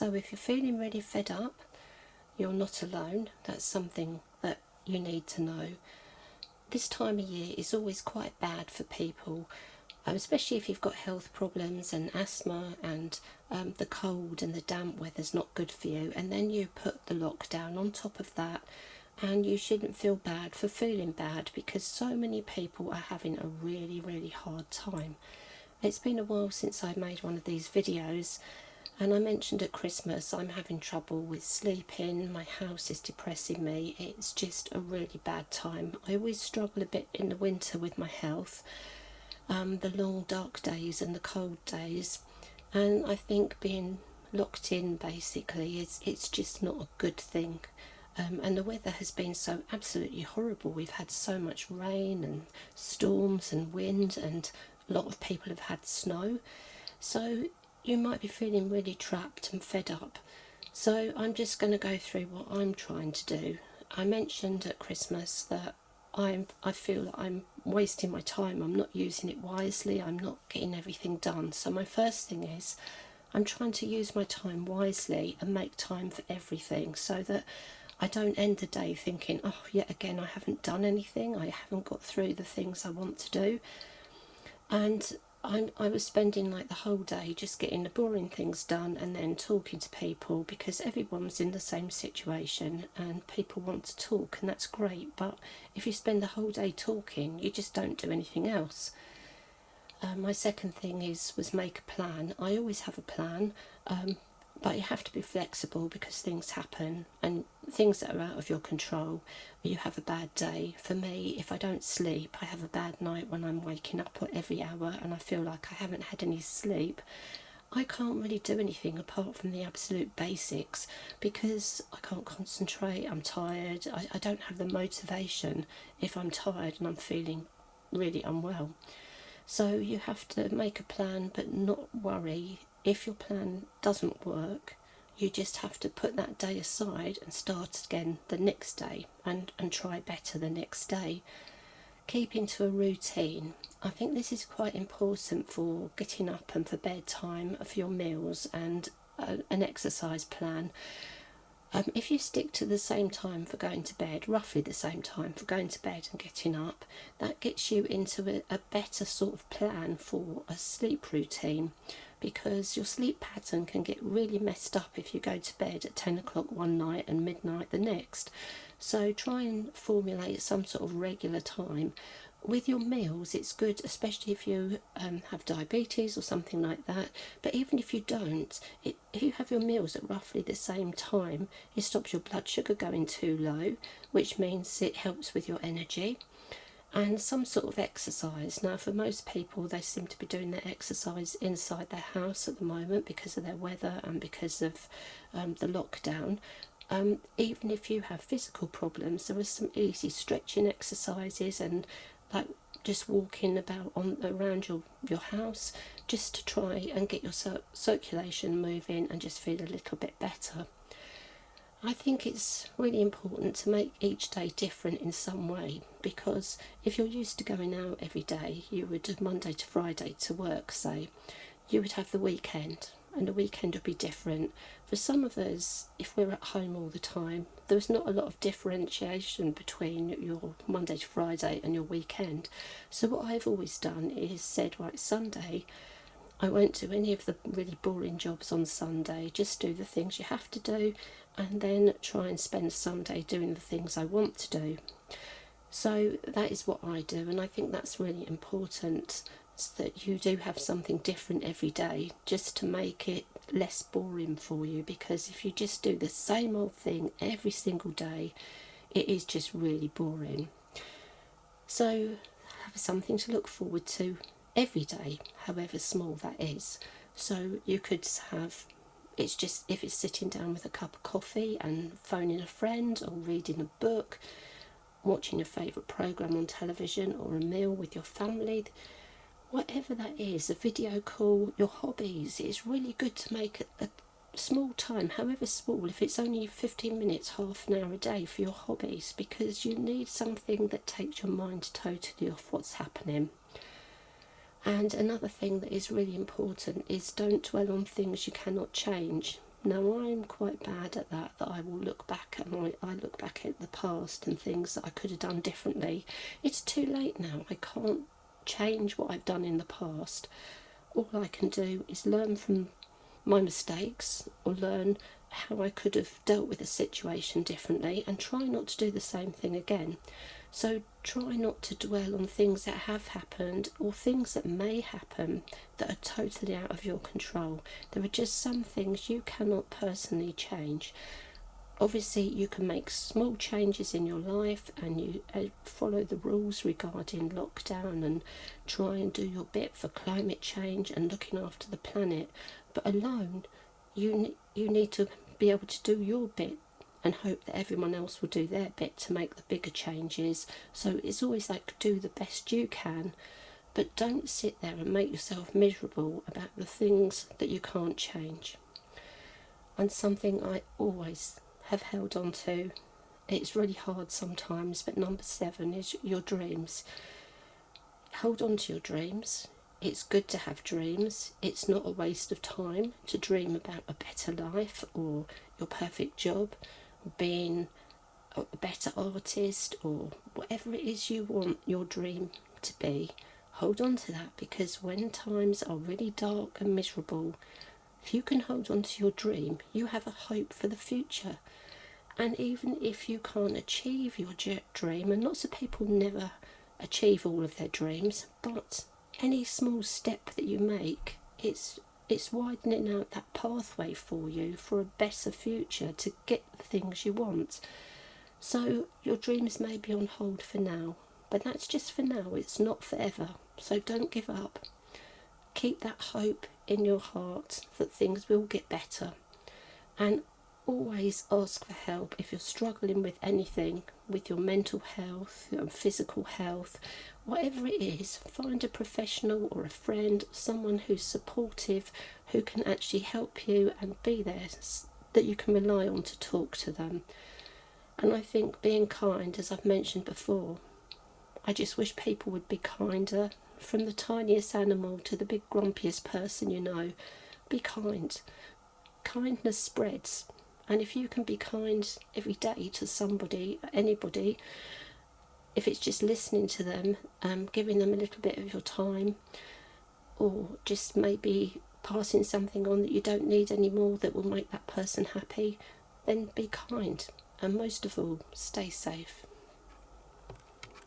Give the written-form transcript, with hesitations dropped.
So if you're feeling really fed up, you're not alone. That's something that you need to know. This time of year is always quite bad for people, especially if you've got health problems and asthma, and the cold and the damp weather's not good for you, and then you put the lockdown on top of that, and you shouldn't feel bad for feeling bad, because so many people are having a really hard time. It's been a while since I made one of these videos, and I mentioned at Christmas I'm having trouble with sleeping, my house is depressing me, it's just a really bad time. I always struggle a bit in the winter with my health, the long dark days and the cold days, and I think being locked in basically it's just not a good thing. And the weather has been so absolutely horrible. We've had so much rain and storms and wind, and a lot of people have had snow, so you might be feeling really trapped and fed up. So I'm just going to go through what I'm trying to do. I mentioned at Christmas that I feel that I'm wasting my time, I'm not using it wisely, I'm not getting everything done. So my first thing is I'm trying to use my time wisely and make time for everything, so that I don't end the day thinking, oh, yet again I haven't done anything, I haven't got through the things I want to do. And I was spending like the whole day just getting the boring things done and then talking to people, because everyone's in the same situation and people want to talk, and that's great, but if you spend the whole day talking you just don't do anything else. My second thing was make a plan. I always have a plan, but you have to be flexible because things happen, and things that are out of your control. You have a bad day. For me, if I don't sleep, I have a bad night when I'm waking up every hour and I feel like I haven't had any sleep. I can't really do anything apart from the absolute basics, because I can't concentrate, I'm tired, I don't have the motivation if I'm tired and I'm feeling really unwell. So you have to make a plan but not worry if your plan doesn't work. You just have to put that day aside and start again the next day, and try better the next day. Keeping to a routine. I think this is quite important for getting up and for bedtime, for your meals, and an exercise plan. If you stick to the same time for going to bed, roughly the same time for going to bed and getting up, that gets you into a better sort of plan for a sleep routine, because your sleep pattern can get really messed up if you go to bed at 10 o'clock one night and midnight the next. So try and formulate some sort of regular time. With your meals, it's good, especially if you have diabetes or something like that. But even if you don't, if you have your meals at roughly the same time, it stops your blood sugar going too low, which means it helps with your energy. And some sort of exercise. Now, for most people, they seem to be doing their exercise inside their house at the moment because of their weather and because of the lockdown. Even if you have physical problems, there are some easy stretching exercises, and like just walking about around your house, just to try and get your circulation moving and just feel a little bit better. I think it's really important to make each day different in some way, because if you're used to going out every day, you would do Monday to Friday to work, say, you would have the weekend, and the weekend would be different. For some of us, if we're at home all the time, there's not a lot of differentiation between your Monday to Friday and your weekend. So what I've always done is said, right, Sunday, I won't do any of the really boring jobs on Sunday, just do the things you have to do, and then try and spend Sunday doing the things I want to do. So that is what I do, and I think that's really important, that you do have something different every day, just to make it less boring for you, because if you just do the same old thing every single day, it is just really boring. So have something to look forward to every day, however small that is. So you could have, it's just, if it's sitting down with a cup of coffee and phoning a friend, or reading a book, watching your favourite programme on television, or a meal with your family, whatever that is, a video call, your hobbies, it's really good to make a small time, however small, if it's only 15 minutes, half an hour a day for your hobbies, because you need something that takes your mind totally off what's happening. And another thing that is really important is don't dwell on things you cannot change, Now I'm quite bad at that I will look back and I look back at the past and things that I could have done differently. It's too late now. I can't change what I've done in the past. All I can do is learn from my mistakes, or learn how I could have dealt with a situation differently, and try not to do the same thing again. So try not to dwell on things that have happened or things that may happen that are totally out of your control. There are just some things you cannot personally change. Obviously you can make small changes in your life, and you follow the rules regarding lockdown and try and do your bit for climate change and looking after the planet, but alone you need to be able to do your bit and hope that everyone else will do their bit to make the bigger changes. So it's always like, do the best you can, but don't sit there and make yourself miserable about the things that you can't change. And something I always have held on to, it's really hard sometimes, but number 7 is your dreams. Hold on to your dreams. It's good to have dreams. It's not a waste of time to dream about a better life or your perfect job, or being a better artist, or whatever it is you want your dream to be. Hold on to that, because when times are really dark and miserable, if you can hold on to your dream, you have a hope for the future. And even if you can't achieve your dream, and lots of people never achieve all of their dreams, but any small step that you make, it's widening out that pathway for you for a better future to get the things you want. So your dreams may be on hold for now, but that's just for now. It's not forever. So don't give up. Keep that hope in your heart that things will get better, and always ask for help if you're struggling with anything, with your mental health, your physical health, whatever it is. Find a professional or a friend, someone who's supportive, who can actually help you and be there, that you can rely on to talk to them. And I think being kind, as I've mentioned before, I just wish people would be kinder, from the tiniest animal to the big grumpiest person you know. Be kind. Kindness spreads, and if you can be kind every day to somebody, anybody, if it's just listening to them, giving them a little bit of your time, or just maybe passing something on that you don't need anymore that will make that person happy, then be kind, and most of all, stay safe.